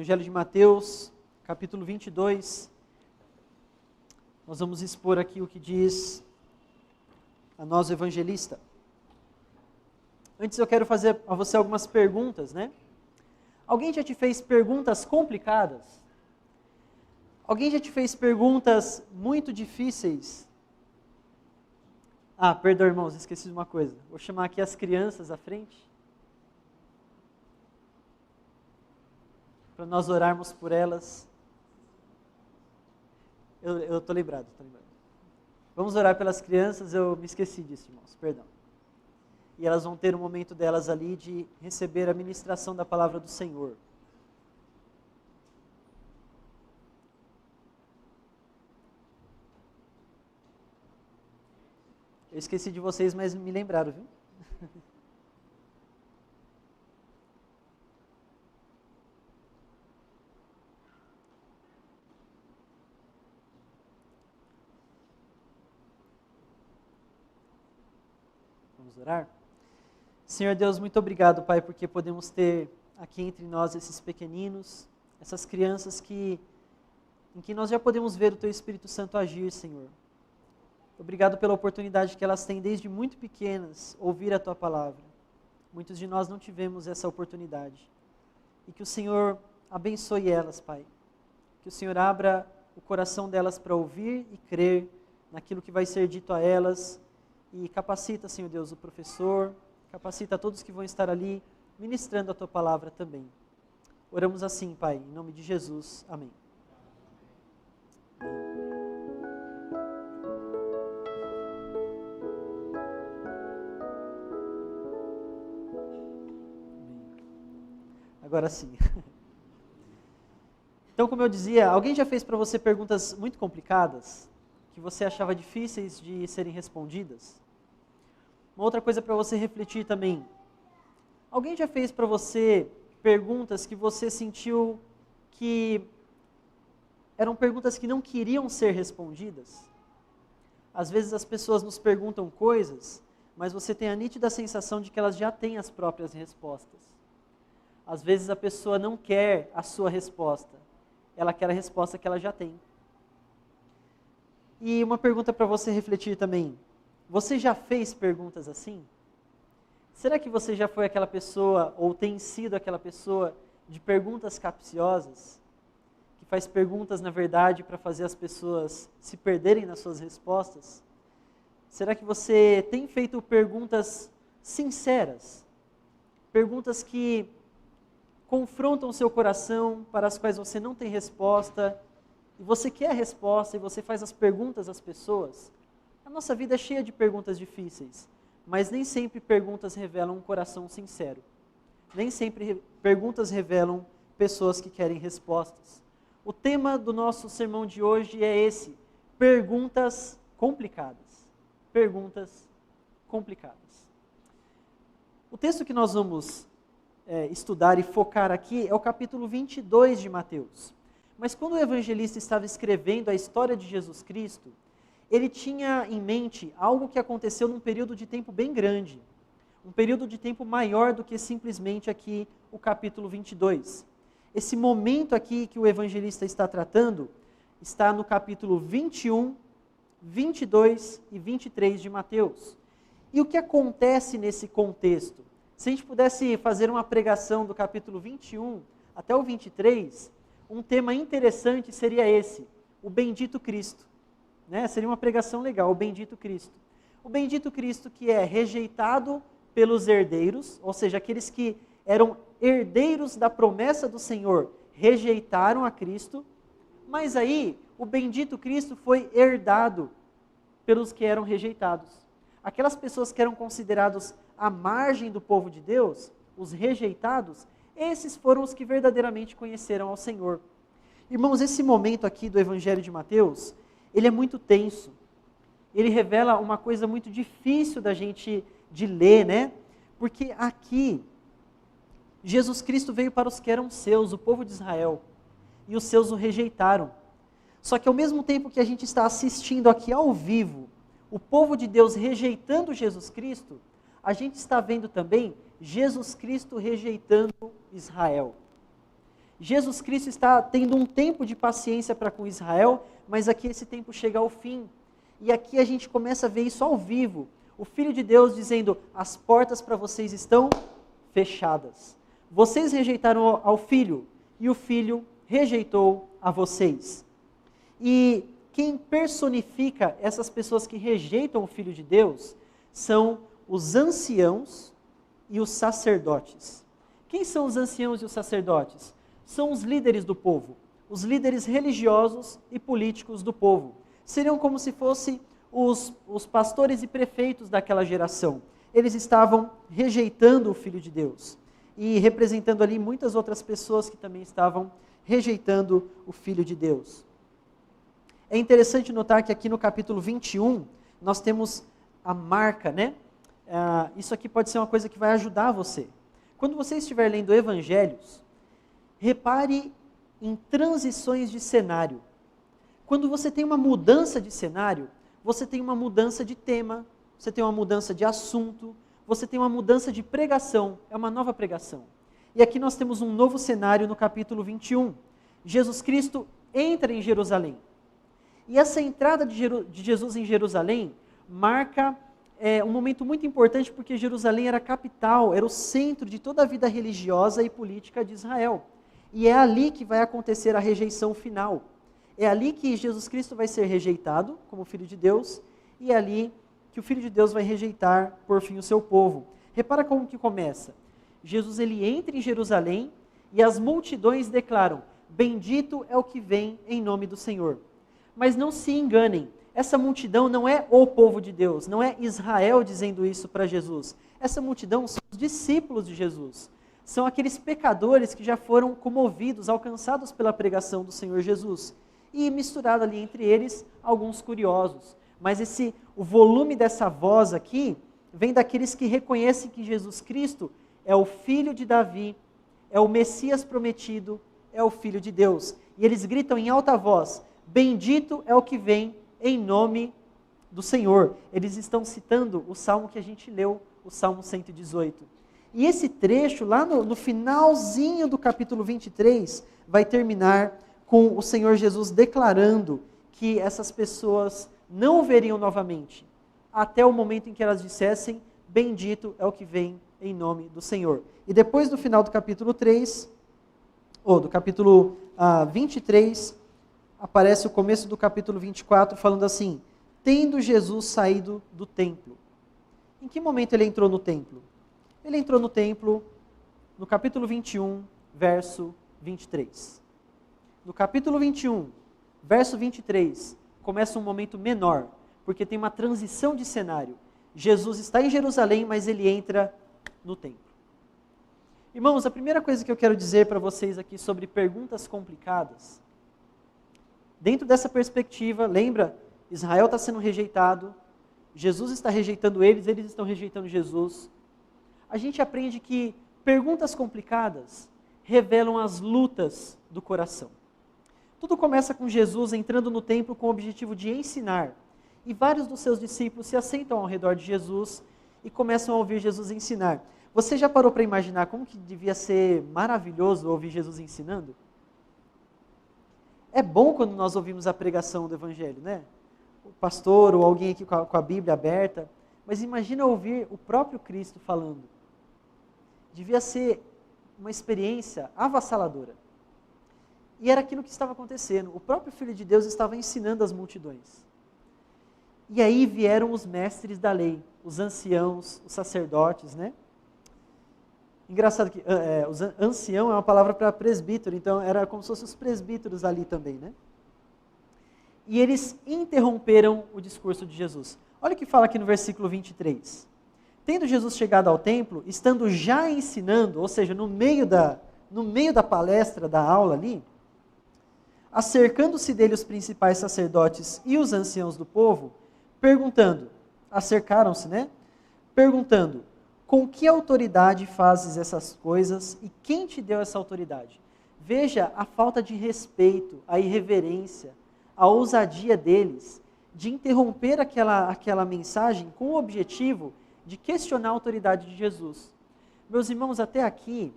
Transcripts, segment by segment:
Evangelho de Mateus, capítulo 22. Nós vamos expor aqui o que diz a nós, o evangelista. Antes eu quero fazer a você algumas perguntas, né? Alguém já te fez perguntas complicadas? Alguém já te fez perguntas muito difíceis? Perdão, irmãos, esqueci de uma coisa. Vou chamar aqui as crianças à frente, para nós orarmos por elas. Eu estou lembrado. Vamos orar pelas crianças, eu me esqueci disso, irmãos, perdão. E elas vão ter um momento delas ali de receber a ministração da palavra do Senhor. Eu esqueci de vocês, mas me lembraram, viu? Vamos orar? Senhor Deus, muito obrigado, Pai, porque podemos ter aqui entre nós esses pequeninos, essas crianças em que nós já podemos ver o Teu Espírito Santo agir, Senhor. Obrigado pela oportunidade que elas têm desde muito pequenas, ouvir a Tua palavra. Muitos de nós não tivemos essa oportunidade. E que o Senhor abençoe elas, Pai. Que o Senhor abra o coração delas para ouvir e crer naquilo que vai ser dito a elas. E capacita, Senhor Deus, o professor, capacita todos que vão estar ali ministrando a Tua palavra também. Oramos assim, Pai, em nome de Jesus. Amém. Agora sim. Então, como eu dizia, alguém já fez para você perguntas muito complicadas, que você achava difíceis de serem respondidas? Uma outra coisa para você refletir também. Alguém já fez para você perguntas que você sentiu que eram perguntas que não queriam ser respondidas? Às vezes as pessoas nos perguntam coisas, mas você tem a nítida sensação de que elas já têm as próprias respostas. Às vezes a pessoa não quer a sua resposta, ela quer a resposta que ela já tem. E uma pergunta para você refletir também. Você já fez perguntas assim? Será que você já foi aquela pessoa, ou tem sido aquela pessoa de perguntas capciosas? Que faz perguntas, na verdade, para fazer as pessoas se perderem nas suas respostas? Será que você tem feito perguntas sinceras? Perguntas que confrontam o seu coração, para as quais você não tem resposta, e você quer a resposta, e você faz as perguntas às pessoas? A nossa vida é cheia de perguntas difíceis, mas nem sempre perguntas revelam um coração sincero. Nem sempre perguntas revelam pessoas que querem respostas. O tema do nosso sermão de hoje é esse: perguntas complicadas. Perguntas complicadas. O texto que nós vamos estudar e focar aqui é o capítulo 22 de Mateus. Mas quando o evangelista estava escrevendo a história de Jesus Cristo, ele tinha em mente algo que aconteceu num período de tempo bem grande. Um período de tempo maior do que simplesmente aqui o capítulo 22. Esse momento aqui que o evangelista está tratando está no capítulo 21, 22 e 23 de Mateus. E o que acontece nesse contexto? Se a gente pudesse fazer uma pregação do capítulo 21 até o 23, um tema interessante seria esse: o bendito Cristo. Seria uma pregação legal, o bendito Cristo. O bendito Cristo que é rejeitado pelos herdeiros, ou seja, aqueles que eram herdeiros da promessa do Senhor, rejeitaram a Cristo, mas aí o bendito Cristo foi herdado pelos que eram rejeitados. Aquelas pessoas que eram considerados à margem do povo de Deus, os rejeitados, esses foram os que verdadeiramente conheceram ao Senhor. Irmãos, esse momento aqui do Evangelho de Mateus, ele é muito tenso. Ele revela uma coisa muito difícil da gente de ler, né? Porque aqui, Jesus Cristo veio para os que eram seus, o povo de Israel, e os seus o rejeitaram. Só que ao mesmo tempo que a gente está assistindo aqui ao vivo, o povo de Deus rejeitando Jesus Cristo, a gente está vendo também Jesus Cristo rejeitando Israel. Jesus Cristo está tendo um tempo de paciência para com Israel, mas aqui esse tempo chega ao fim. E aqui a gente começa a ver isso ao vivo. O Filho de Deus dizendo, as portas para vocês estão fechadas. Vocês rejeitaram ao Filho, e o Filho rejeitou a vocês. E quem personifica essas pessoas que rejeitam o Filho de Deus são os anciãos e os sacerdotes. Quem são os anciãos e os sacerdotes? São os líderes do povo, os líderes religiosos e políticos do povo. Seriam como se fossem os pastores e prefeitos daquela geração. Eles estavam rejeitando o Filho de Deus e representando ali muitas outras pessoas que também estavam rejeitando o Filho de Deus. É interessante notar que aqui no capítulo 21, nós temos a marca, né? Isso aqui pode ser uma coisa que vai ajudar você. Quando você estiver lendo evangelhos, repare em transições de cenário. Quando você tem uma mudança de cenário, você tem uma mudança de tema, você tem uma mudança de assunto, você tem uma mudança de pregação, é uma nova pregação. E aqui nós temos um novo cenário no capítulo 21. Jesus Cristo entra em Jerusalém. E essa entrada de Jesus em Jerusalém marca um momento muito importante, porque Jerusalém era a capital, era o centro de toda a vida religiosa e política de Israel. E é ali que vai acontecer a rejeição final. É ali que Jesus Cristo vai ser rejeitado como Filho de Deus, e é ali que o Filho de Deus vai rejeitar, por fim, o seu povo. Repara como que começa. Jesus ele entra em Jerusalém e as multidões declaram, bendito é o que vem em nome do Senhor. Mas não se enganem, essa multidão não é o povo de Deus, não é Israel dizendo isso para Jesus. Essa multidão são os discípulos de Jesus. São aqueles pecadores que já foram comovidos, alcançados pela pregação do Senhor Jesus. E misturado ali entre eles, alguns curiosos. Mas o volume dessa voz aqui, vem daqueles que reconhecem que Jesus Cristo é o Filho de Davi, é o Messias prometido, é o Filho de Deus. E eles gritam em alta voz, bendito é o que vem em nome do Senhor. Eles estão citando o salmo que a gente leu, o Salmo 118. E esse trecho, lá no finalzinho do capítulo 23, vai terminar com o Senhor Jesus declarando que essas pessoas não o veriam novamente, até o momento em que elas dissessem, bendito é o que vem em nome do Senhor. E depois do final do capítulo 3, ou do capítulo 23, aparece o começo do capítulo 24, falando assim, tendo Jesus saído do templo. Em que momento ele entrou no templo? Ele entrou no templo no capítulo 21, verso 23. No capítulo 21, verso 23, começa um momento menor, porque tem uma transição de cenário. Jesus está em Jerusalém, mas ele entra no templo. Irmãos, a primeira coisa que eu quero dizer para vocês aqui sobre perguntas complicadas, dentro dessa perspectiva, lembra, Israel está sendo rejeitado, Jesus está rejeitando eles estão rejeitando Jesus. A gente aprende que perguntas complicadas revelam as lutas do coração. Tudo começa com Jesus entrando no templo com o objetivo de ensinar. E vários dos seus discípulos se assentam ao redor de Jesus e começam a ouvir Jesus ensinar. Você já parou para imaginar como que devia ser maravilhoso ouvir Jesus ensinando? É bom quando nós ouvimos a pregação do Evangelho, né? O pastor ou alguém aqui com a Bíblia aberta. Mas imagina ouvir o próprio Cristo falando. Devia ser uma experiência avassaladora. E era aquilo que estava acontecendo. O próprio Filho de Deus estava ensinando as multidões. E aí vieram os mestres da lei, os anciãos, os sacerdotes, né? Engraçado que ancião é uma palavra para presbítero, então era como se fossem os presbíteros ali também, né? E eles interromperam o discurso de Jesus. Olha o que fala aqui no versículo 23. Tendo Jesus chegado ao templo, estando já ensinando, ou seja, no meio da palestra, da aula ali, acercando-se dele os principais sacerdotes e os anciãos do povo, acercaram-se, né? Perguntando, com que autoridade fazes essas coisas e quem te deu essa autoridade? Veja a falta de respeito, a irreverência, a ousadia deles de interromper aquela mensagem com o objetivo de questionar a autoridade de Jesus. Meus irmãos, até aqui,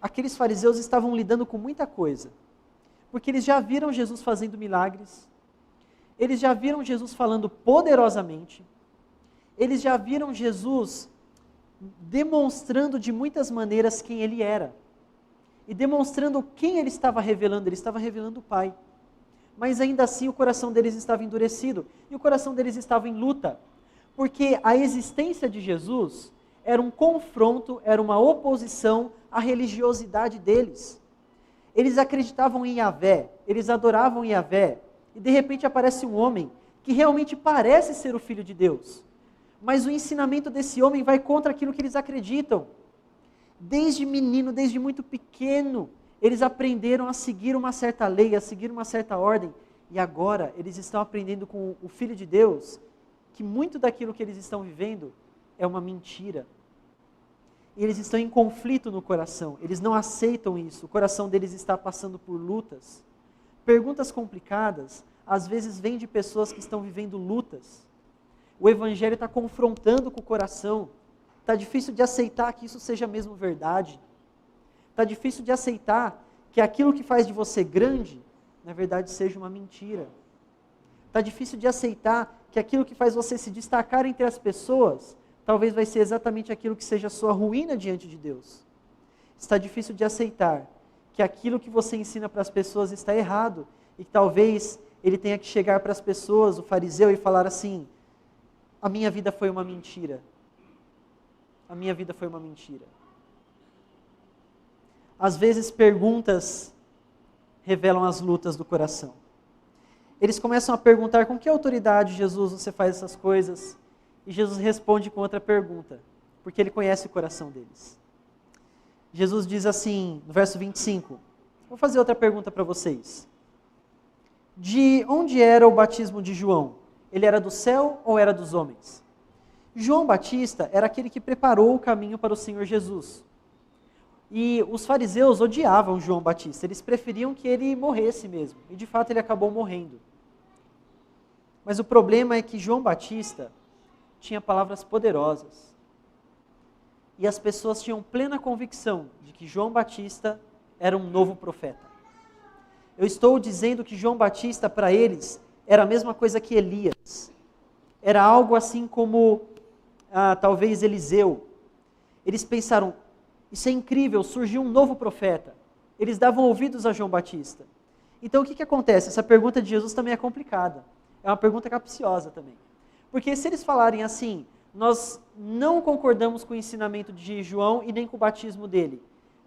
aqueles fariseus estavam lidando com muita coisa. Porque eles já viram Jesus fazendo milagres, eles já viram Jesus falando poderosamente, eles já viram Jesus demonstrando de muitas maneiras quem ele era. E demonstrando quem ele estava revelando o Pai. Mas ainda assim o coração deles estava endurecido, e o coração deles estava em luta. Porque a existência de Jesus era um confronto, era uma oposição à religiosidade deles. Eles acreditavam em Yahvé, eles adoravam Yahvé, e de repente aparece um homem que realmente parece ser o Filho de Deus. Mas o ensinamento desse homem vai contra aquilo que eles acreditam. Desde menino, desde muito pequeno, eles aprenderam a seguir uma certa lei, a seguir uma certa ordem, e agora eles estão aprendendo com o Filho de Deus que muito daquilo que eles estão vivendo é uma mentira. E eles estão em conflito no coração, eles não aceitam isso, o coração deles está passando por lutas. Perguntas complicadas, às vezes vêm de pessoas que estão vivendo lutas. O Evangelho está confrontando com o coração, está difícil de aceitar que isso seja mesmo verdade. Está difícil de aceitar que aquilo que faz de você grande, na verdade seja uma mentira. Está difícil de aceitar que aquilo que faz você se destacar entre as pessoas, talvez vai ser exatamente aquilo que seja a sua ruína diante de Deus. Está difícil de aceitar que aquilo que você ensina para as pessoas está errado, e que talvez ele tenha que chegar para as pessoas, o fariseu, e falar assim: a minha vida foi uma mentira. A minha vida foi uma mentira. Às vezes perguntas revelam as lutas do coração. Eles começam a perguntar: com que autoridade, Jesus, você faz essas coisas? E Jesus responde com outra pergunta, porque ele conhece o coração deles. Jesus diz assim, no verso 25, vou fazer outra pergunta para vocês. De onde era o batismo de João? Ele era do céu ou era dos homens? João Batista era aquele que preparou o caminho para o Senhor Jesus. E os fariseus odiavam João Batista, eles preferiam que ele morresse mesmo. E de fato ele acabou morrendo. Mas o problema é que João Batista tinha palavras poderosas. E as pessoas tinham plena convicção de que João Batista era um novo profeta. Eu estou dizendo que João Batista, para eles, era a mesma coisa que Elias. Era algo assim como, talvez, Eliseu. Eles pensaram: isso é incrível, surgiu um novo profeta. Eles davam ouvidos a João Batista. Então o que acontece? Essa pergunta de Jesus também é complicada. É uma pergunta capciosa também. Porque se eles falarem assim: nós não concordamos com o ensinamento de João e nem com o batismo dele,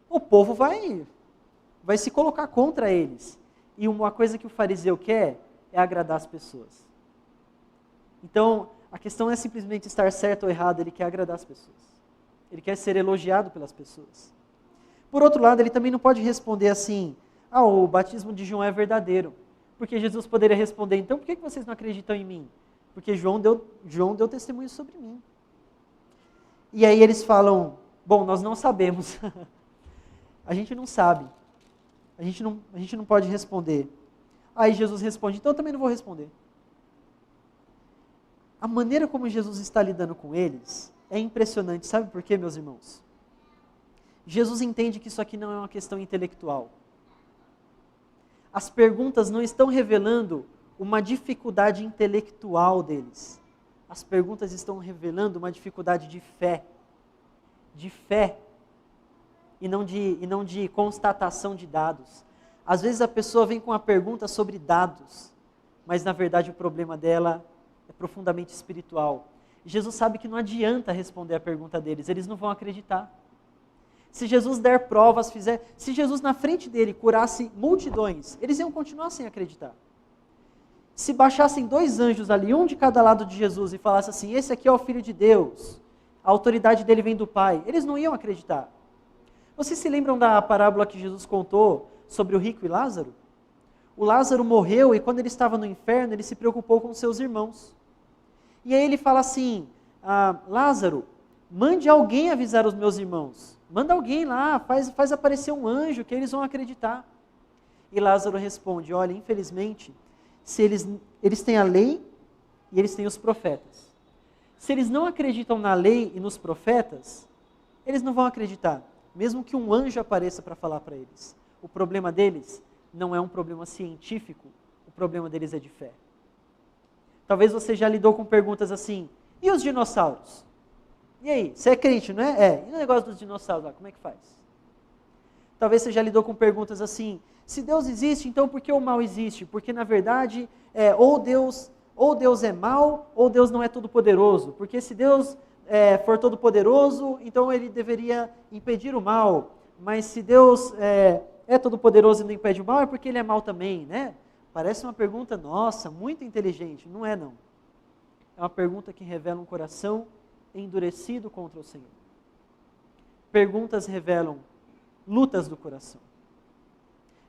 o povo vai se colocar contra eles. E uma coisa que o fariseu quer é agradar as pessoas. Então, a questão não é simplesmente estar certo ou errado, ele quer agradar as pessoas. Ele quer ser elogiado pelas pessoas. Por outro lado, ele também não pode responder assim: o batismo de João é verdadeiro. Porque Jesus poderia responder: então por que vocês não acreditam em mim? Porque João deu testemunho sobre mim. E aí eles falam: bom, nós não sabemos. A gente não sabe. A gente não pode responder. Aí Jesus responde: então eu também não vou responder. A maneira como Jesus está lidando com eles é impressionante. Sabe por quê, meus irmãos? Jesus entende que isso aqui não é uma questão intelectual. As perguntas não estão revelando uma dificuldade intelectual deles. As perguntas estão revelando uma dificuldade de fé. De fé. E não de constatação de dados. Às vezes a pessoa vem com uma pergunta sobre dados, mas na verdade o problema dela é profundamente espiritual. E Jesus sabe que não adianta responder a pergunta deles, eles não vão acreditar. Se Jesus der provas, se Jesus na frente dele curasse multidões, eles iam continuar sem acreditar. Se baixassem 2 anjos ali, um de cada lado de Jesus, e falasse assim: esse aqui é o Filho de Deus, a autoridade dele vem do Pai, eles não iam acreditar. Vocês se lembram da parábola que Jesus contou sobre o rico e Lázaro? O Lázaro morreu e quando ele estava no inferno, ele se preocupou com seus irmãos. E aí ele fala assim: Lázaro, mande alguém avisar os meus irmãos. Manda alguém lá, faz aparecer um anjo que eles vão acreditar. E Lázaro responde: olha, infelizmente, se eles têm a lei e eles têm os profetas. Se eles não acreditam na lei e nos profetas, eles não vão acreditar. mesmo que um anjo apareça para falar para eles. O problema deles não é um problema científico, o problema deles é de fé. Talvez você já lidou com perguntas assim, e os dinossauros? E aí, você é crente, não é? É. E o negócio dos dinossauros lá, como é que faz? Talvez você já lidou com perguntas assim, se Deus existe, então por que o mal existe? Porque na verdade, ou Deus é mal, ou Deus não é todo-poderoso. Porque se Deus for todo-poderoso, então ele deveria impedir o mal. Mas se Deus é todo-poderoso e não impede o mal, é porque ele é mal também, né? Parece uma pergunta, nossa, muito inteligente. Não é, não. É uma pergunta que revela um coração endurecido contra o Senhor. Perguntas revelam lutas do coração.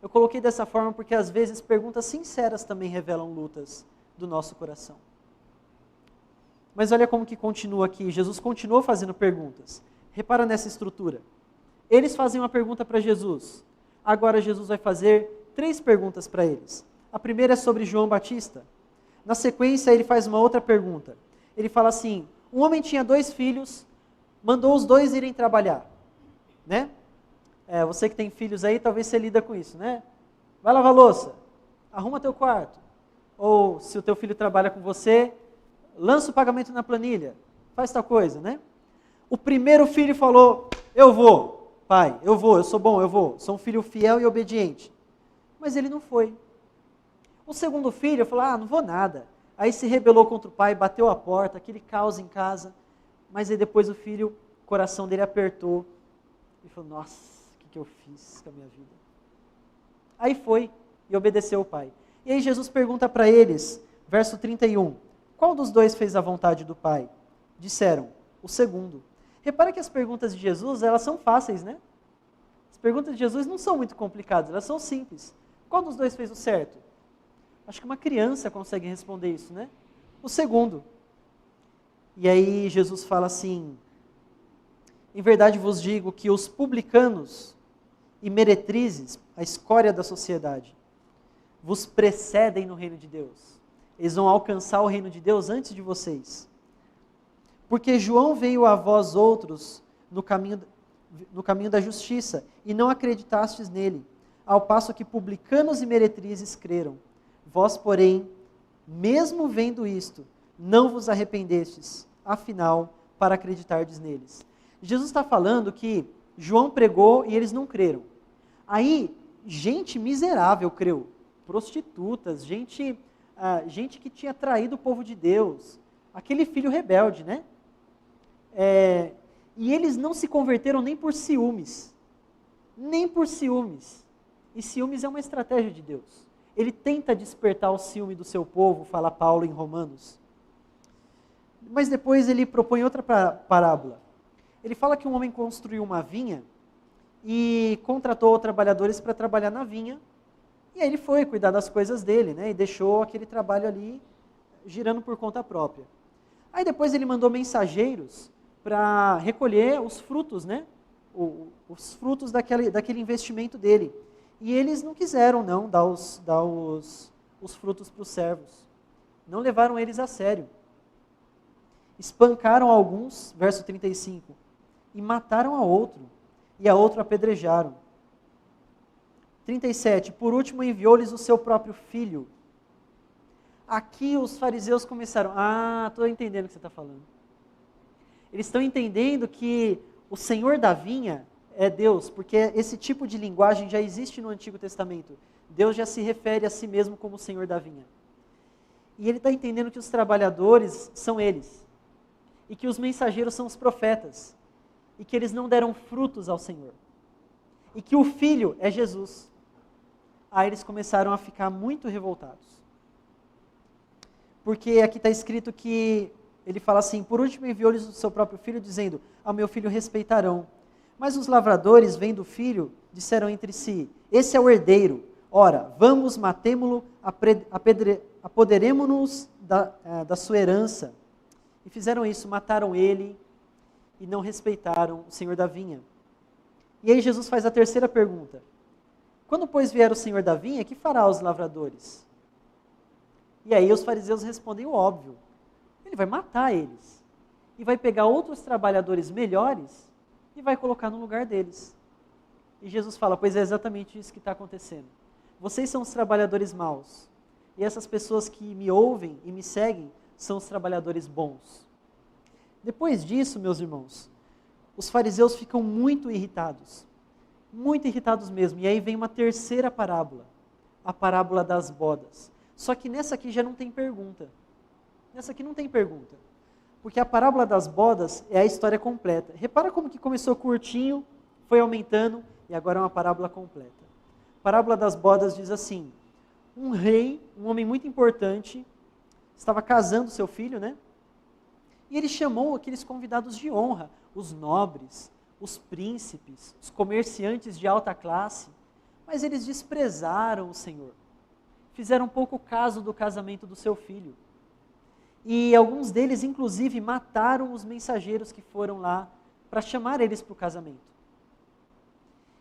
Eu coloquei dessa forma porque às vezes perguntas sinceras também revelam lutas do nosso coração. Mas olha como que continua aqui, Jesus continuou fazendo perguntas. Repara nessa estrutura. Eles fazem uma pergunta para Jesus. Agora Jesus vai fazer 3 perguntas para eles. A primeira é sobre João Batista. Na sequência ele faz uma outra pergunta. Ele fala assim, um homem tinha 2 filhos, mandou os 2 irem trabalhar, né? Você que tem filhos aí, talvez você lida com isso, né? Vai lavar louça, arruma teu quarto. Ou se o teu filho trabalha com você, lança o pagamento na planilha, faz tal coisa, né? O primeiro filho falou, eu vou, pai, eu vou, eu sou bom, eu vou. Sou um filho fiel e obediente. Mas ele não foi. O segundo filho falou, não vou nada. Aí se rebelou contra o pai, bateu a porta, aquele caos em casa. Mas aí depois o coração dele apertou. E falou, nossa, o que eu fiz com a minha vida? Aí foi e obedeceu o pai. E aí Jesus pergunta para eles, verso 31, qual dos 2 fez a vontade do pai? Disseram, o segundo. Repara que as perguntas de Jesus, elas são fáceis, né? As perguntas de Jesus não são muito complicadas, elas são simples. Qual dos 2 fez o certo? Acho que uma criança consegue responder isso, né? O segundo. E aí Jesus fala assim, em verdade vos digo que os publicanos e meretrizes, a escória da sociedade, vos precedem no reino de Deus. Eles vão alcançar o reino de Deus antes de vocês. Porque João veio a vós outros no caminho da justiça, e não acreditastes nele, ao passo que publicanos e meretrizes creram. Vós, porém, mesmo vendo isto, não vos arrependestes, afinal, para acreditardes neles. Jesus está falando que João pregou e eles não creram. Aí, gente miserável creu, prostitutas, gente que tinha traído o povo de Deus, aquele filho rebelde, né? E eles não se converteram nem por ciúmes. Nem por ciúmes. E ciúmes é uma estratégia de Deus. Ele tenta despertar o ciúme do seu povo, fala Paulo em Romanos. Mas depois ele propõe outra parábola. Ele fala que um homem construiu uma vinha e contratou trabalhadores para trabalhar na vinha. E aí ele foi cuidar das coisas dele, né? E deixou aquele trabalho ali girando por conta própria. Aí depois ele mandou mensageiros para recolher os frutos, né? Os frutos daquele investimento dele. E eles não quiseram não dar os frutos para os servos. Não levaram eles a sério. Espancaram alguns, verso 35, e mataram a outro, e a outro apedrejaram. 37, por último enviou-lhes o seu próprio filho. Aqui os fariseus começaram, estou entendendo o que você está falando. Eles estão entendendo que o Senhor da vinha é Deus, porque esse tipo de linguagem já existe no Antigo Testamento. Deus já se refere a si mesmo como o Senhor da vinha. E ele está entendendo que os trabalhadores são eles, e que os mensageiros são os profetas, e que eles não deram frutos ao Senhor, e que o Filho é Jesus. Aí eles começaram a ficar muito revoltados. Porque aqui está escrito que, ele fala assim, por último enviou-lhes o seu próprio filho, dizendo, ao meu filho respeitarão. Mas os lavradores, vendo o filho, disseram entre si, esse é o herdeiro, ora, vamos, matemo-lo, apoderemo-nos da sua herança. E fizeram isso, mataram ele e não respeitaram o Senhor da vinha. E aí Jesus faz a terceira pergunta. Quando, pois, vier o Senhor da vinha, que fará aos lavradores? E aí os fariseus respondem o óbvio. Ele vai matar eles. E vai pegar outros trabalhadores melhores e vai colocar no lugar deles. E Jesus fala, pois é exatamente isso que está acontecendo. Vocês são os trabalhadores maus, e essas pessoas que me ouvem e me seguem são os trabalhadores bons. Depois disso, meus irmãos, os fariseus ficam muito irritados mesmo. E aí vem uma terceira parábola, a parábola das bodas. Só que nessa aqui já não tem pergunta. Nessa aqui não tem pergunta. Porque a parábola das bodas é a história completa. Repara como que começou curtinho, foi aumentando e agora é uma parábola completa. A parábola das bodas diz assim: um rei, um homem muito importante, estava casando seu filho, né? E ele chamou aqueles convidados de honra, os nobres, os príncipes, os comerciantes de alta classe, mas eles desprezaram o Senhor. Fizeram pouco caso do casamento do seu filho. E alguns deles, inclusive, mataram os mensageiros que foram lá para chamar eles para o casamento.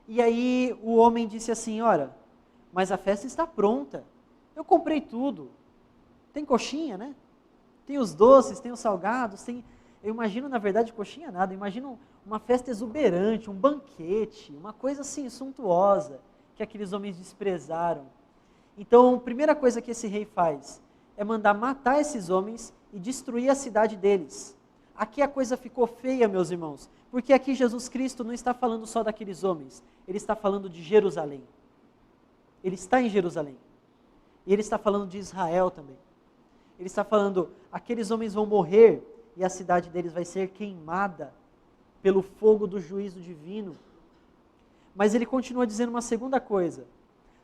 E aí o homem disse assim, olha, mas a festa está pronta, eu comprei tudo, tem coxinha, né? Tem os doces, tem os salgados, eu imagino, na verdade, coxinha nada, eu imagino uma festa exuberante, um banquete, uma coisa assim, suntuosa, que aqueles homens desprezaram. Então, a primeira coisa que esse rei faz é mandar matar esses homens e destruir a cidade deles. Aqui a coisa ficou feia, meus irmãos, porque aqui Jesus Cristo não está falando só daqueles homens, ele está falando de Jerusalém. Ele está em Jerusalém. E ele está falando de Israel também. Ele está falando, aqueles homens vão morrer e a cidade deles vai ser queimada pelo fogo do juízo divino. Mas ele continua dizendo uma segunda coisa.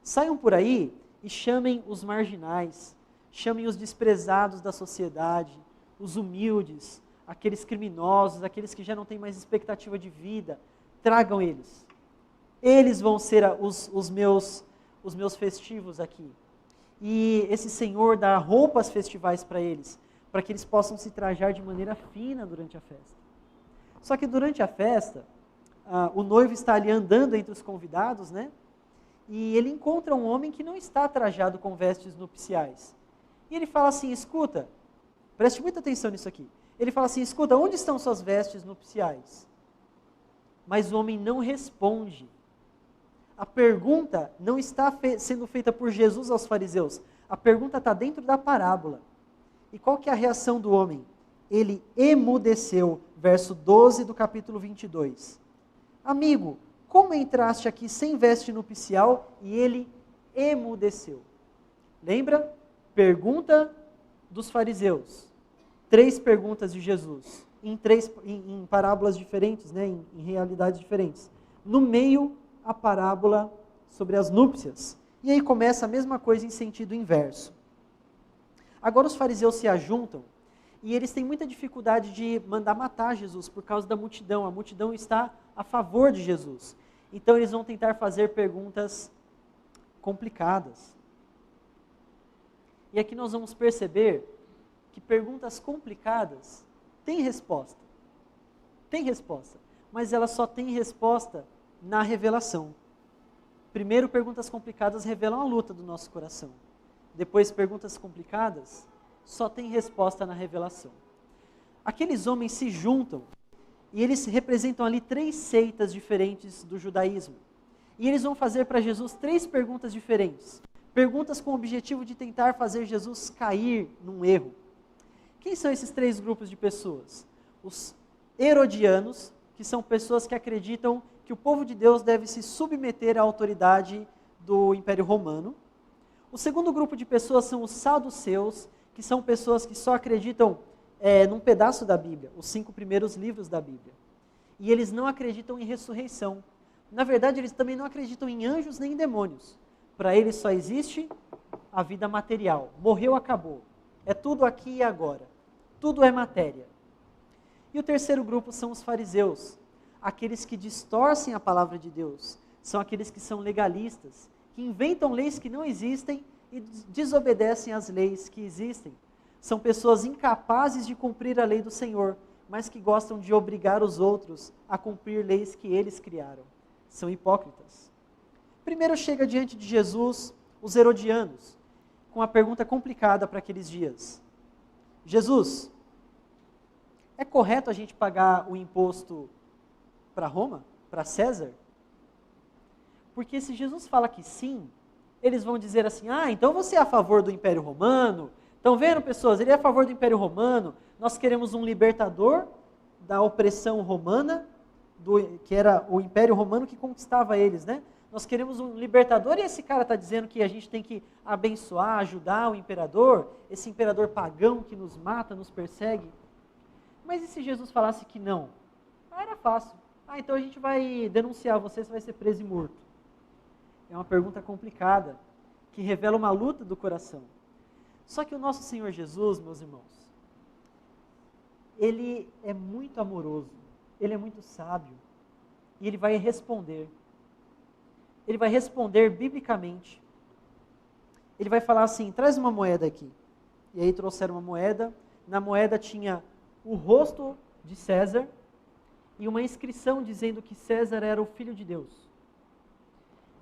Saiam por aí e chamem os marginais, chamem os desprezados da sociedade, os humildes, aqueles criminosos, aqueles que já não têm mais expectativa de vida, tragam eles. Eles vão ser os meus festivos aqui. E esse Senhor dá roupas festivais para eles, para que eles possam se trajar de maneira fina durante a festa. Só que durante a festa, o noivo está ali andando entre os convidados, né? E ele encontra um homem que não está trajado com vestes nupciais. E ele fala assim, escuta, preste muita atenção nisso aqui. Ele fala assim, escuta, onde estão suas vestes nupciais? Mas o homem não responde. A pergunta não está sendo feita por Jesus aos fariseus. A pergunta está dentro da parábola. E qual que é a reação do homem? Ele emudeceu, verso 12 do capítulo 22. Amigo, como entraste aqui sem veste nupcial? E ele emudeceu. Lembra? Pergunta dos fariseus. 3 perguntas de Jesus. Em parábolas diferentes, né? Em realidades diferentes. No meio, a parábola sobre as núpcias. E aí começa a mesma coisa em sentido inverso. Agora os fariseus se ajuntam e eles têm muita dificuldade de mandar matar Jesus por causa da multidão. A multidão está a favor de Jesus. Então eles vão tentar fazer perguntas complicadas. E aqui nós vamos perceber que perguntas complicadas têm resposta. Tem resposta, mas elas só têm resposta na revelação. Primeiro, perguntas complicadas revelam a luta do nosso coração. Depois, perguntas complicadas só tem resposta na revelação. Aqueles homens se juntam e eles representam ali 3 seitas diferentes do judaísmo. E eles vão fazer para Jesus 3 perguntas diferentes. Perguntas com o objetivo de tentar fazer Jesus cair num erro. Quem são esses 3 grupos de pessoas? Os herodianos, que são pessoas que acreditam que o povo de Deus deve se submeter à autoridade do Império Romano. O segundo grupo de pessoas são os saduceus, que são pessoas que só acreditam num pedaço da Bíblia, os 5 primeiros livros da Bíblia. E eles não acreditam em ressurreição. Na verdade, eles também não acreditam em anjos nem em demônios. Para eles só existe a vida material. Morreu, acabou. É tudo aqui e agora. Tudo é matéria. E o terceiro grupo são os fariseus, aqueles que distorcem a palavra de Deus. São aqueles que são legalistas, que inventam leis que não existem e desobedecem às leis que existem. São pessoas incapazes de cumprir a lei do Senhor, mas que gostam de obrigar os outros a cumprir leis que eles criaram. São hipócritas. Primeiro chega diante de Jesus os herodianos, com uma pergunta complicada para aqueles dias. Jesus, é correto a gente pagar o imposto para Roma? Para César? Porque se Jesus fala que sim, eles vão dizer assim, então você é a favor do Império Romano? Estão vendo, pessoas? Ele é a favor do Império Romano, nós queremos um libertador da opressão romana, que era o Império Romano que conquistava eles, né? Nós queremos um libertador e esse cara está dizendo que a gente tem que abençoar, ajudar o imperador, esse imperador pagão que nos mata, nos persegue. Mas e se Jesus falasse que não? Era fácil. Então a gente vai denunciar você vai ser preso e morto. É uma pergunta complicada, que revela uma luta do coração. Só que o nosso Senhor Jesus, meus irmãos, Ele é muito amoroso, Ele é muito sábio, e Ele vai responder. Ele vai responder biblicamente. Ele vai falar assim, traz uma moeda aqui. E aí trouxeram uma moeda, na moeda tinha o rosto de César, e uma inscrição dizendo que César era o Filho de Deus.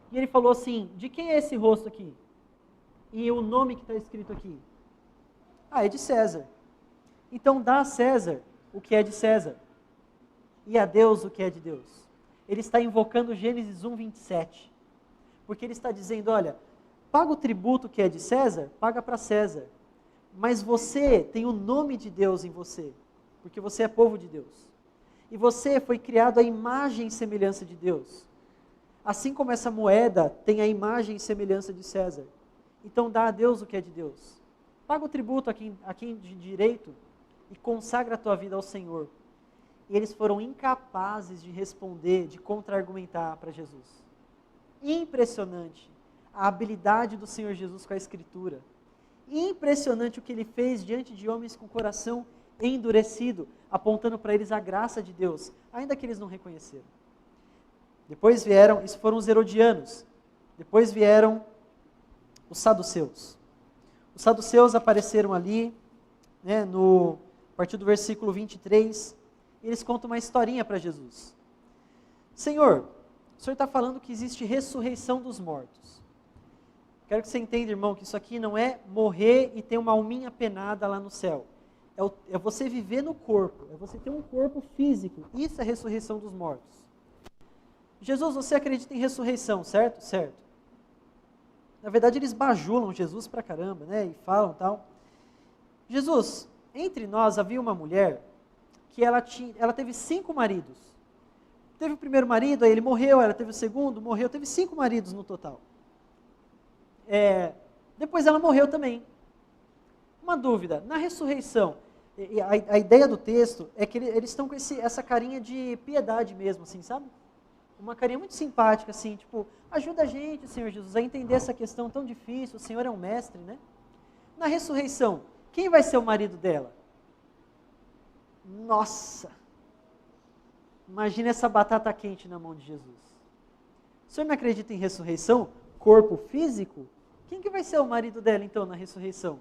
E ele falou assim, de quem é esse rosto aqui? E o nome que está escrito aqui? É de César. Então dá a César o que é de César, e a Deus o que é de Deus. Ele está invocando Gênesis 1:27, porque ele está dizendo, olha, paga o tributo que é de César, paga para César, mas você tem o nome de Deus em você, porque você é povo de Deus. E você foi criado à imagem e semelhança de Deus. Assim como essa moeda tem a imagem e semelhança de César. Então dá a Deus o que é de Deus. Paga o tributo a quem de direito e consagra a tua vida ao Senhor. E eles foram incapazes de responder, de contra-argumentar para Jesus. Impressionante a habilidade do Senhor Jesus com a Escritura. Impressionante o que Ele fez diante de homens com o coração endurecido, apontando para eles a graça de Deus, ainda que eles não reconheceram. Depois vieram, isso foram os herodianos, depois vieram os saduceus. Os saduceus apareceram ali, a partir do versículo 23, e eles contam uma historinha para Jesus. Senhor, o Senhor está falando que existe ressurreição dos mortos. Quero que você entenda, irmão, que isso aqui não é morrer e ter uma alminha penada lá no céu. É você viver no corpo, é você ter um corpo físico. Isso é ressurreição dos mortos. Jesus, você acredita em ressurreição, certo? Certo. Na verdade, eles bajulam Jesus pra caramba, e falam tal. Jesus, entre nós havia uma mulher que ela teve 5 maridos. Teve o primeiro marido, aí ele morreu, ela teve o segundo, morreu, teve 5 maridos no total. Depois ela morreu também. Uma dúvida, na ressurreição, a ideia do texto é que eles estão com essa carinha de piedade mesmo, assim, sabe? Uma carinha muito simpática, assim, tipo, ajuda a gente, Senhor Jesus, a entender essa questão tão difícil, o Senhor é um mestre, né? Na ressurreição, quem vai ser o marido dela? Nossa! Imagina essa batata quente na mão de Jesus. O Senhor não acredita em ressurreição? Corpo físico? Quem que vai ser o marido dela, então, na ressurreição?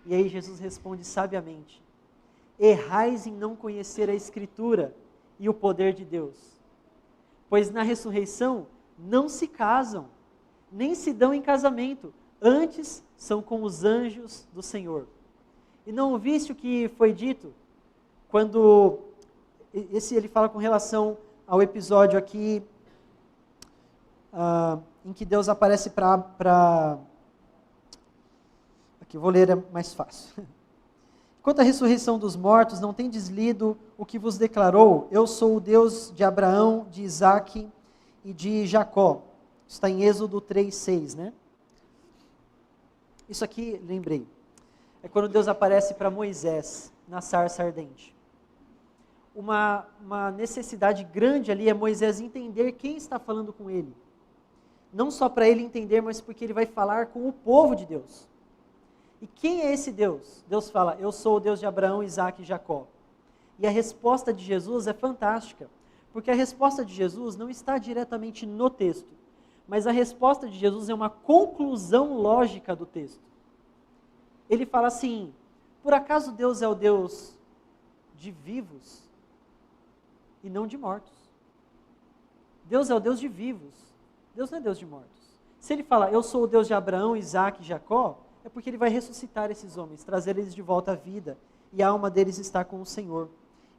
E aí Jesus responde sabiamente, errais em não conhecer a Escritura e o poder de Deus. Pois na ressurreição não se casam, nem se dão em casamento, antes são com os anjos do Senhor. E não ouviste o que foi dito? Quando, ele fala com relação ao episódio aqui, em que Deus aparece aqui, vou ler, é mais fácil. Quanto à ressurreição dos mortos, não tendes lido o que vos declarou? Eu sou o Deus de Abraão, de Isaque e de Jacó. Está em Êxodo 3:6, né? Isso aqui, lembrei, é quando Deus aparece para Moisés, na sarça ardente. Uma necessidade grande ali é Moisés entender quem está falando com ele. Não só para ele entender, mas porque ele vai falar com o povo de Deus. E quem é esse Deus? Deus fala, eu sou o Deus de Abraão, Isaque e Jacó. E a resposta de Jesus é fantástica, porque a resposta de Jesus não está diretamente no texto, mas a resposta de Jesus é uma conclusão lógica do texto. Ele fala assim, por acaso Deus é o Deus de vivos e não de mortos? Deus é o Deus de vivos, Deus não é Deus de mortos. Se ele fala, eu sou o Deus de Abraão, Isaque e Jacó, é porque ele vai ressuscitar esses homens, trazer eles de volta à vida, e a alma deles está com o Senhor.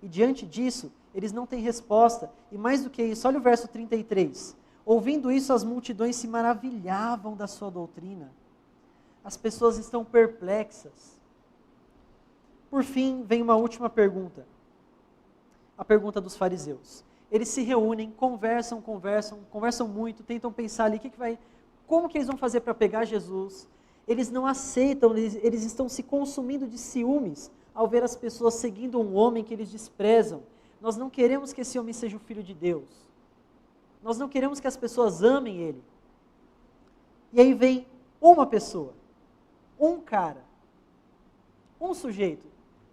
E diante disso, eles não têm resposta. E mais do que isso, olha o verso 33. Ouvindo isso, as multidões se maravilhavam da sua doutrina. As pessoas estão perplexas. Por fim, vem uma última pergunta. A pergunta dos fariseus. Eles se reúnem, conversam muito, tentam pensar ali como que eles vão fazer para pegar Jesus. Eles não aceitam, eles estão se consumindo de ciúmes ao ver as pessoas seguindo um homem que eles desprezam. Nós não queremos que esse homem seja o Filho de Deus. Nós não queremos que as pessoas amem ele. E aí vem uma pessoa, um cara, um sujeito,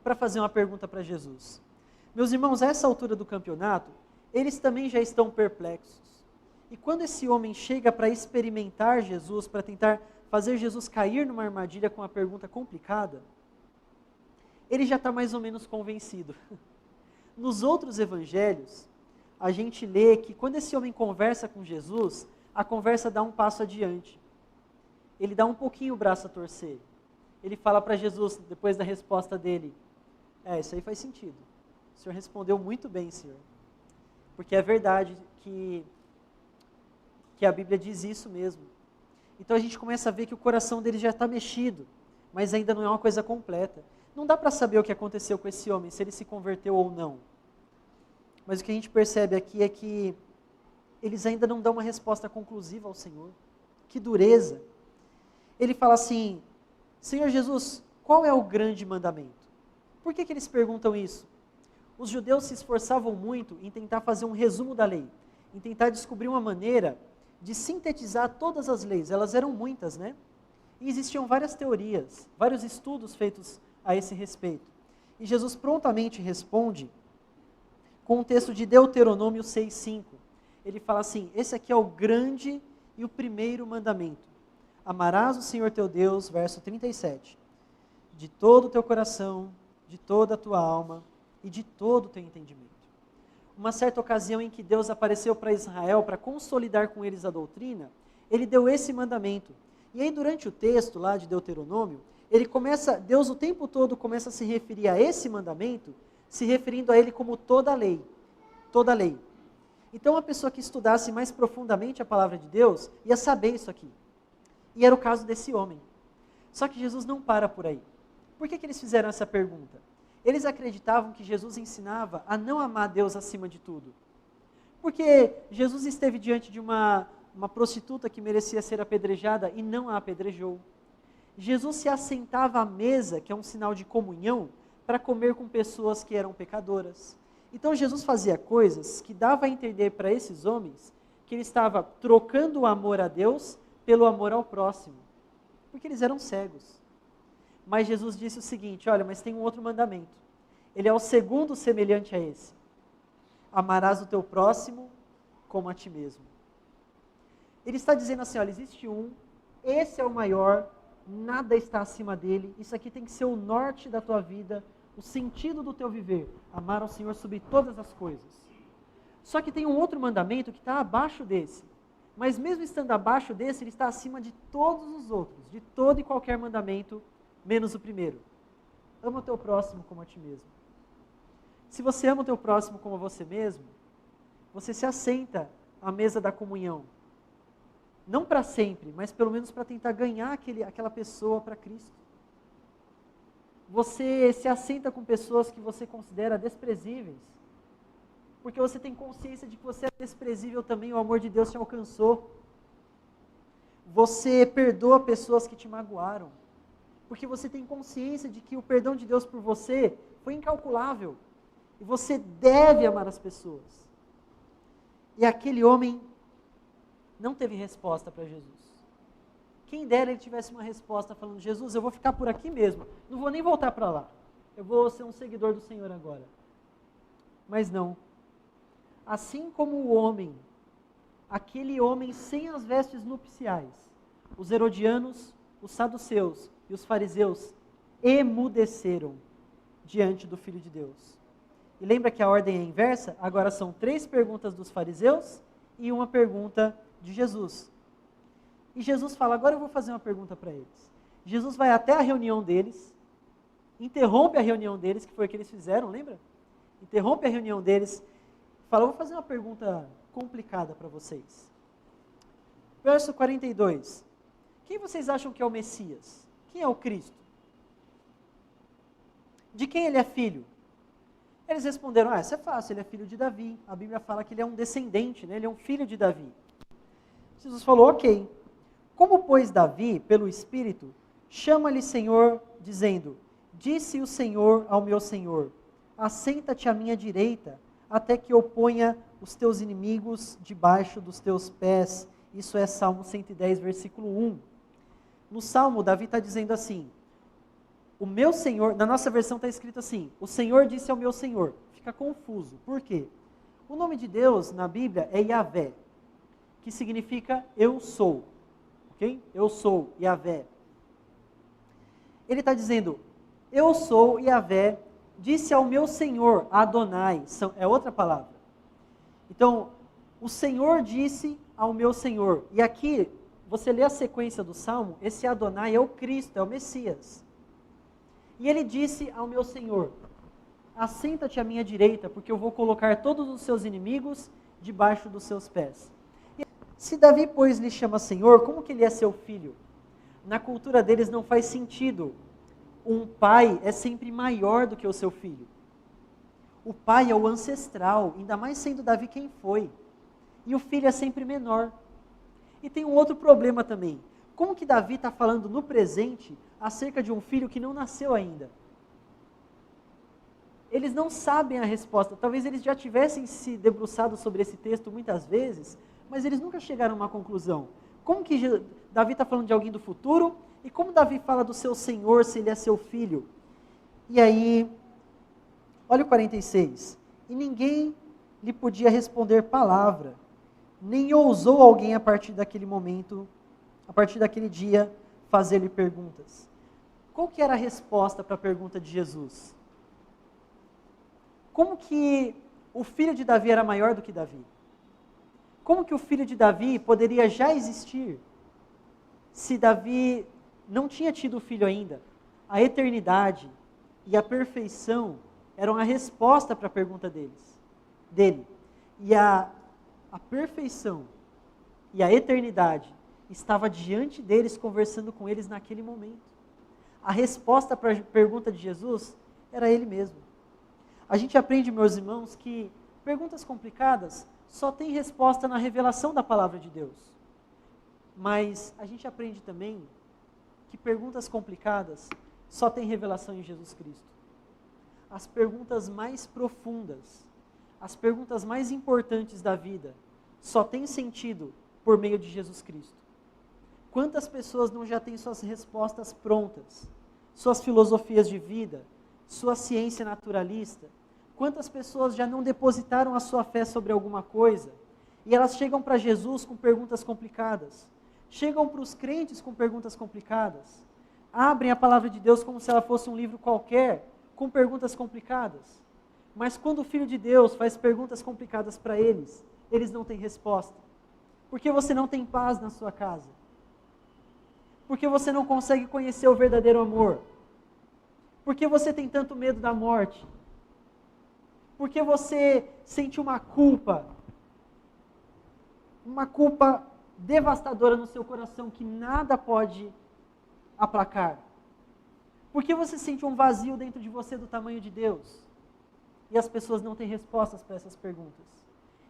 para fazer uma pergunta para Jesus. Meus irmãos, a essa altura do campeonato, eles também já estão perplexos. E quando esse homem chega para experimentar Jesus, para tentar fazer Jesus cair numa armadilha com uma pergunta complicada, ele já está mais ou menos convencido. Nos outros evangelhos, a gente lê que quando esse homem conversa com Jesus, a conversa dá um passo adiante. Ele dá um pouquinho o braço a torcer. Ele fala para Jesus, depois da resposta dele, isso aí faz sentido. O senhor respondeu muito bem, senhor. Porque é verdade que a Bíblia diz isso mesmo. Então a gente começa a ver que o coração dele já está mexido, mas ainda não é uma coisa completa. Não dá para saber o que aconteceu com esse homem, se ele se converteu ou não. Mas o que a gente percebe aqui é que eles ainda não dão uma resposta conclusiva ao Senhor. Que dureza. Ele fala assim, Senhor Jesus, qual é o grande mandamento? Por que eles perguntam isso? Os judeus se esforçavam muito em tentar fazer um resumo da lei, em tentar descobrir uma maneira de sintetizar todas as leis. Elas eram muitas, né? E existiam várias teorias, vários estudos feitos a esse respeito. E Jesus prontamente responde com um texto de Deuteronômio 6,5. Ele fala assim, esse aqui é o grande e o primeiro mandamento. Amarás o Senhor teu Deus, verso 37, de todo o teu coração, de toda a tua alma e de todo o teu entendimento. Uma certa ocasião em que Deus apareceu para Israel para consolidar com eles a doutrina, ele deu esse mandamento. E aí durante o texto lá de Deuteronômio, Deus o tempo todo começa a se referir a esse mandamento, se referindo a ele como toda a lei. Toda a lei. Então a pessoa que estudasse mais profundamente a palavra de Deus, ia saber isso aqui. E era o caso desse homem. Só que Jesus não para por aí. Por que eles fizeram essa pergunta? Eles acreditavam que Jesus ensinava a não amar Deus acima de tudo. Porque Jesus esteve diante de uma prostituta que merecia ser apedrejada e não a apedrejou. Jesus se assentava à mesa, que é um sinal de comunhão, para comer com pessoas que eram pecadoras. Então Jesus fazia coisas que dava a entender para esses homens que ele estava trocando o amor a Deus pelo amor ao próximo. Porque eles eram cegos. Mas Jesus disse o seguinte, olha, mas tem um outro mandamento. Ele é o segundo semelhante a esse. Amarás o teu próximo como a ti mesmo. Ele está dizendo assim, olha, existe um, esse é o maior, nada está acima dele, isso aqui tem que ser o norte da tua vida, o sentido do teu viver, amar ao Senhor sobre todas as coisas. Só que tem um outro mandamento que está abaixo desse, mas mesmo estando abaixo desse, ele está acima de todos os outros, de todo e qualquer mandamento, menos o primeiro. Ama o teu próximo como a ti mesmo. Se você ama o teu próximo como a você mesmo, você se assenta à mesa da comunhão. Não para sempre, mas pelo menos para tentar ganhar aquela pessoa para Cristo. Você se assenta com pessoas que você considera desprezíveis, porque você tem consciência de que você é desprezível também, o amor de Deus te alcançou. Você perdoa pessoas que te magoaram, porque você tem consciência de que o perdão de Deus por você foi incalculável, e você deve amar as pessoas. E aquele homem não teve resposta para Jesus. Quem dera ele tivesse uma resposta falando, Jesus, eu vou ficar por aqui mesmo, não vou nem voltar para lá, eu vou ser um seguidor do Senhor agora. Mas não. Assim como o homem, aquele homem sem as vestes nupciais, os herodianos, os saduceus e os fariseus emudeceram diante do Filho de Deus. E lembra que a ordem é inversa? Agora são 3 perguntas dos fariseus e uma pergunta de Jesus. E Jesus fala, agora eu vou fazer uma pergunta para eles. Jesus vai até a reunião deles, interrompe a reunião deles, que foi o que eles fizeram, lembra? interrompe a reunião deles e fala, vou fazer uma pergunta complicada para vocês. Verso 42. Quem vocês acham que é o Messias? Quem é o Cristo? De quem ele é filho? Eles responderam, isso é fácil, ele é filho de Davi. A Bíblia fala que ele é um descendente, né? Ele é um filho de Davi. Jesus falou, ok. Como, pois, Davi, pelo Espírito, chama-lhe Senhor, dizendo, disse o Senhor ao meu Senhor, assenta-te à minha direita, até que eu ponha os teus inimigos debaixo dos teus pés. Isso é Salmo 110, versículo 1. No Salmo, Davi está dizendo assim, o meu Senhor, na nossa versão está escrito assim, o Senhor disse ao meu Senhor. Fica confuso. Por quê? O nome de Deus na Bíblia é Yahvé, que significa eu sou. Ok? Eu sou Yahvé. Ele está dizendo, eu sou Yahvé, disse ao meu Senhor, Adonai, é outra palavra. Então, o Senhor disse ao meu Senhor. E aqui, você lê a sequência do Salmo, esse Adonai é o Cristo, é o Messias. E ele disse ao meu Senhor, assenta-te à minha direita, porque eu vou colocar todos os seus inimigos debaixo dos seus pés. E se Davi, pois, lhe chama Senhor, como que ele é seu filho? Na cultura deles não faz sentido. Um pai é sempre maior do que o seu filho. O pai é o ancestral, ainda mais sendo Davi quem foi. E o filho é sempre menor. E tem um outro problema também. Como que Davi está falando no presente acerca de um filho que não nasceu ainda? Eles não sabem a resposta. Talvez eles já tivessem se debruçado sobre esse texto muitas vezes, mas eles nunca chegaram a uma conclusão. Como que Davi está falando de alguém do futuro? E como Davi fala do seu Senhor, se ele é seu filho? E aí, olha o 46. E ninguém lhe podia responder palavra, nem ousou alguém a partir daquele momento, a partir daquele dia, fazer-lhe perguntas. Qual que era a resposta para a pergunta de Jesus? Como que o filho de Davi era maior do que Davi? Como que o filho de Davi poderia já existir se Davi não tinha tido filho ainda? A eternidade e a perfeição eram a resposta para a pergunta dele. E a perfeição e a eternidade estava diante deles, conversando com eles naquele momento. A resposta para a pergunta de Jesus era ele mesmo. A gente aprende, meus irmãos, que perguntas complicadas só tem resposta na revelação da palavra de Deus. Mas a gente aprende também que perguntas complicadas só tem revelação em Jesus Cristo. As perguntas mais profundas, as perguntas mais importantes da vida, só tem sentido por meio de Jesus Cristo. Quantas pessoas não já têm suas respostas prontas, suas filosofias de vida, sua ciência naturalista? Quantas pessoas já não depositaram a sua fé sobre alguma coisa e elas chegam para Jesus com perguntas complicadas? Chegam para os crentes com perguntas complicadas? Abrem a palavra de Deus como se ela fosse um livro qualquer, com perguntas complicadas? Mas quando o Filho de Deus faz perguntas complicadas para eles, eles não têm resposta. Por que você não tem paz na sua casa? Por que você não consegue conhecer o verdadeiro amor? Por que você tem tanto medo da morte? Por que você sente uma culpa devastadora no seu coração que nada pode aplacar? Por que você sente um vazio dentro de você do tamanho de Deus? E as pessoas não têm respostas para essas perguntas.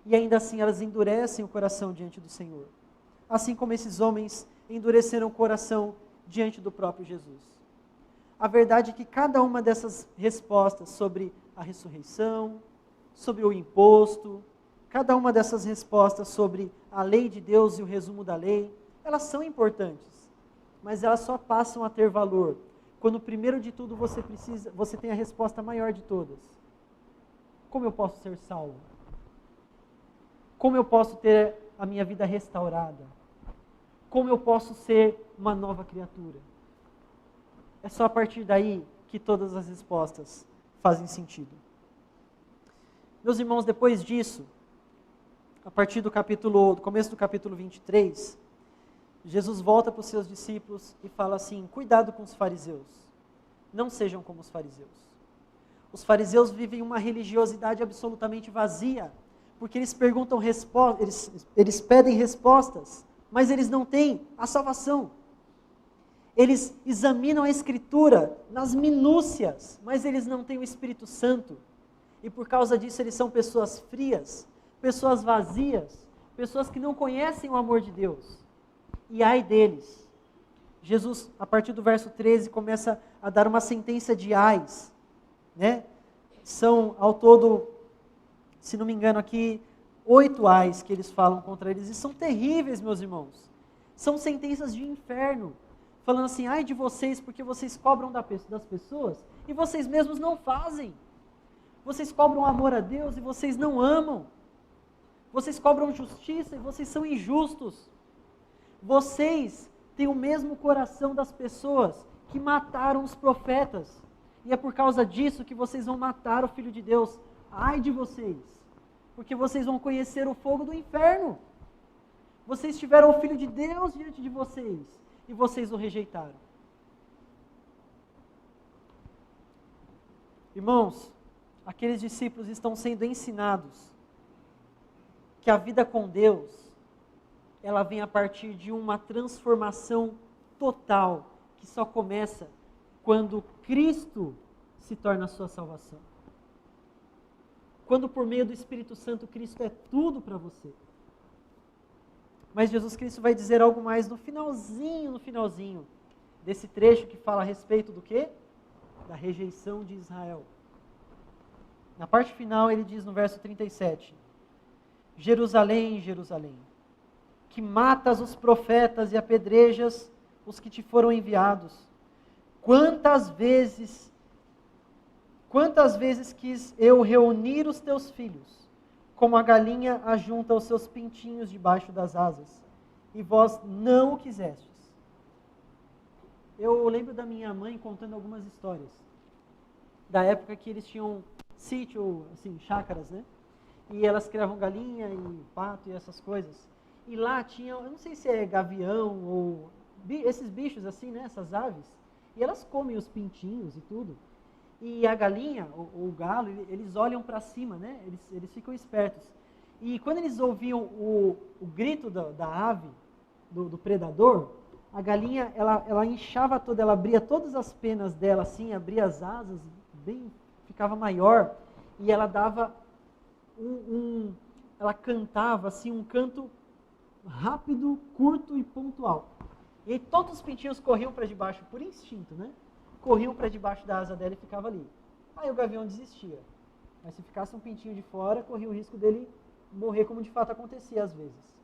E ainda assim elas endurecem o coração diante do Senhor. Assim como esses homens endureceram o coração diante do próprio Jesus. A verdade é que cada uma dessas respostas sobre a ressurreição, sobre o imposto, cada uma dessas respostas sobre a lei de Deus e o resumo da lei, elas são importantes, mas elas só passam a ter valor quando primeiro de tudo você tem a resposta maior de todas. Como eu posso ser salvo? Como eu posso ter a minha vida restaurada? Como eu posso ser uma nova criatura? É só a partir daí que todas as respostas fazem sentido. Meus irmãos, depois disso, a partir do começo do capítulo 23, Jesus volta para os seus discípulos e fala assim: cuidado com os fariseus, não sejam como os fariseus. Os fariseus vivem uma religiosidade absolutamente vazia, porque eles perguntam eles pedem respostas, mas eles não têm a salvação. Eles examinam a Escritura nas minúcias, mas eles não têm o Espírito Santo. E por causa disso eles são pessoas frias, pessoas vazias, pessoas que não conhecem o amor de Deus. E ai deles. Jesus, a partir do verso 13, começa a dar uma sentença de ais, né? São, ao todo, se não me engano aqui, 8 ais que eles falam contra eles, e são terríveis, meus irmãos. São sentenças de inferno, falando assim, ai de vocês, porque vocês cobram das pessoas, e vocês mesmos não fazem. Vocês cobram amor a Deus, e vocês não amam. Vocês cobram justiça, e vocês são injustos. Vocês têm o mesmo coração das pessoas que mataram os profetas, e é por causa disso que vocês vão matar o Filho de Deus. Ai de vocês, porque vocês vão conhecer o fogo do inferno. Vocês tiveram o Filho de Deus diante de vocês, e vocês o rejeitaram. Irmãos, aqueles discípulos estão sendo ensinados que a vida com Deus, ela vem a partir de uma transformação total, que só começa quando Cristo se torna a sua salvação. Quando por meio do Espírito Santo, Cristo é tudo para você. Mas Jesus Cristo vai dizer algo mais no finalzinho desse trecho que fala a respeito do quê? Da rejeição de Israel. Na parte final ele diz no verso 37, Jerusalém, Jerusalém, que matas os profetas e apedrejas os que te foram enviados. Quantas vezes quis eu reunir os teus filhos, como a galinha ajunta os seus pintinhos debaixo das asas, e vós não o quisestes. Eu lembro da minha mãe contando algumas histórias, da época que eles tinham sítio, assim, chácaras, né? E elas criavam galinha e pato e essas coisas. E lá tinha, eu não sei se é gavião ou esses bichos assim, né? Essas aves. E elas comem os pintinhos e tudo. E a galinha, ou o galo, eles olham para cima, né? Eles ficam espertos. E quando eles ouviam o grito da ave, do predador, a galinha, ela inchava toda, ela abria todas as penas dela assim, abria as asas, ficava maior. E ela dava ela cantava assim, um canto rápido, curto e pontual. E aí todos os pintinhos corriam para debaixo, por instinto, né? Corriam para debaixo da asa dela e ficava ali. Aí o gavião desistia. Mas se ficasse um pintinho de fora, corria o risco dele morrer, como de fato acontecia às vezes.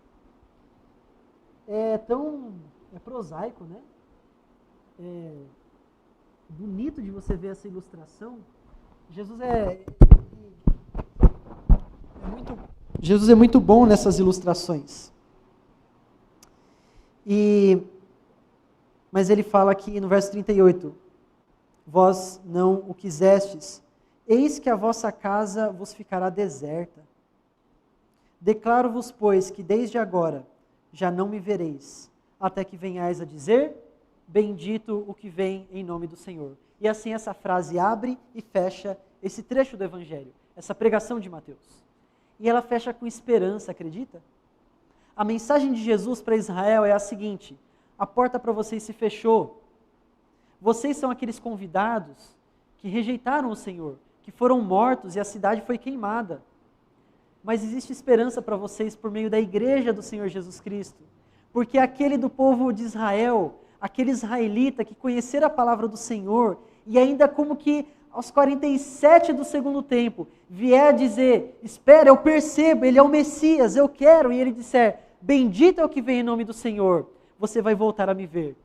É prosaico, né? É bonito de você ver essa ilustração. Jesus é muito bom nessas ilustrações. Mas ele fala aqui no verso 38, vós não o quisestes, eis que a vossa casa vos ficará deserta. Declaro-vos, pois, que desde agora já não me vereis, até que venhais a dizer, bendito o que vem em nome do Senhor. E assim essa frase abre e fecha esse trecho do Evangelho, essa pregação de Mateus. E ela fecha com esperança, acredita? A mensagem de Jesus para Israel é a seguinte, a porta para vocês se fechou. Vocês são aqueles convidados que rejeitaram o Senhor, que foram mortos e a cidade foi queimada. Mas existe esperança para vocês por meio da igreja do Senhor Jesus Cristo. Porque aquele do povo de Israel, aquele israelita que conhecera a palavra do Senhor e ainda como que aos 47 do segundo tempo, vier a dizer, espera, eu percebo, ele é o Messias, eu quero, e ele disser, bendito é o que vem em nome do Senhor, você vai voltar a me ver.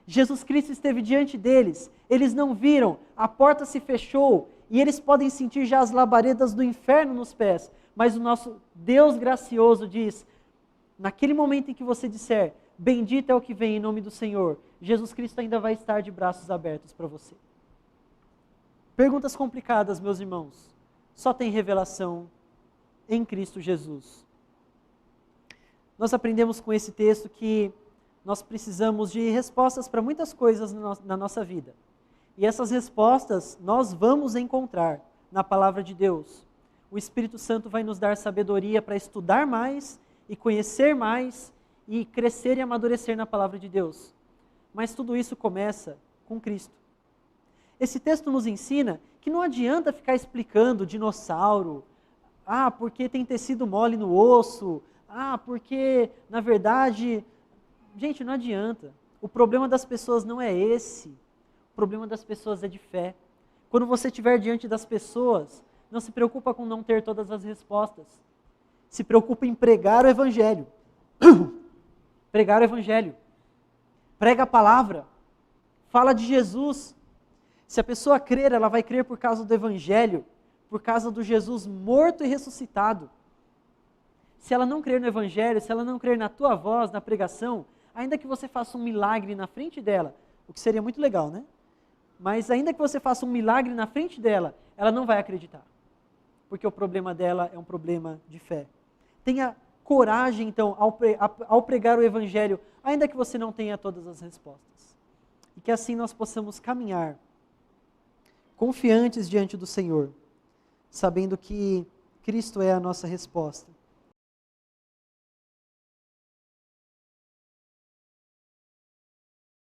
Jesus Cristo esteve diante deles, eles não viram, a porta se fechou, e eles podem sentir já as labaredas do inferno nos pés, mas o nosso Deus gracioso diz, naquele momento em que você disser, bendito é o que vem em nome do Senhor, Jesus Cristo ainda vai estar de braços abertos para você. Perguntas complicadas, meus irmãos. Só tem revelação em Cristo Jesus. Nós aprendemos com esse texto que nós precisamos de respostas para muitas coisas na nossa vida. E essas respostas nós vamos encontrar na palavra de Deus. O Espírito Santo vai nos dar sabedoria para estudar mais e conhecer mais e crescer e amadurecer na palavra de Deus. Mas tudo isso começa com Cristo. Esse texto nos ensina que não adianta ficar explicando dinossauro, porque tem tecido mole no osso, porque, na verdade... Gente, não adianta. O problema das pessoas não é esse. O problema das pessoas é de fé. Quando você estiver diante das pessoas, não se preocupa com não ter todas as respostas. Se preocupa em pregar o Evangelho. Pregar o Evangelho. Prega a palavra. Fala de Jesus. Se a pessoa crer, ela vai crer por causa do Evangelho, por causa do Jesus morto e ressuscitado. Se ela não crer no Evangelho, se ela não crer na tua voz, na pregação, ainda que você faça um milagre na frente dela, o que seria muito legal, né? Mas ainda que você faça um milagre na frente dela, ela não vai acreditar. Porque o problema dela é um problema de fé. Tenha coragem, então, ao pregar o Evangelho, ainda que você não tenha todas as respostas. E que assim nós possamos caminhar confiantes diante do Senhor, sabendo que Cristo é a nossa resposta.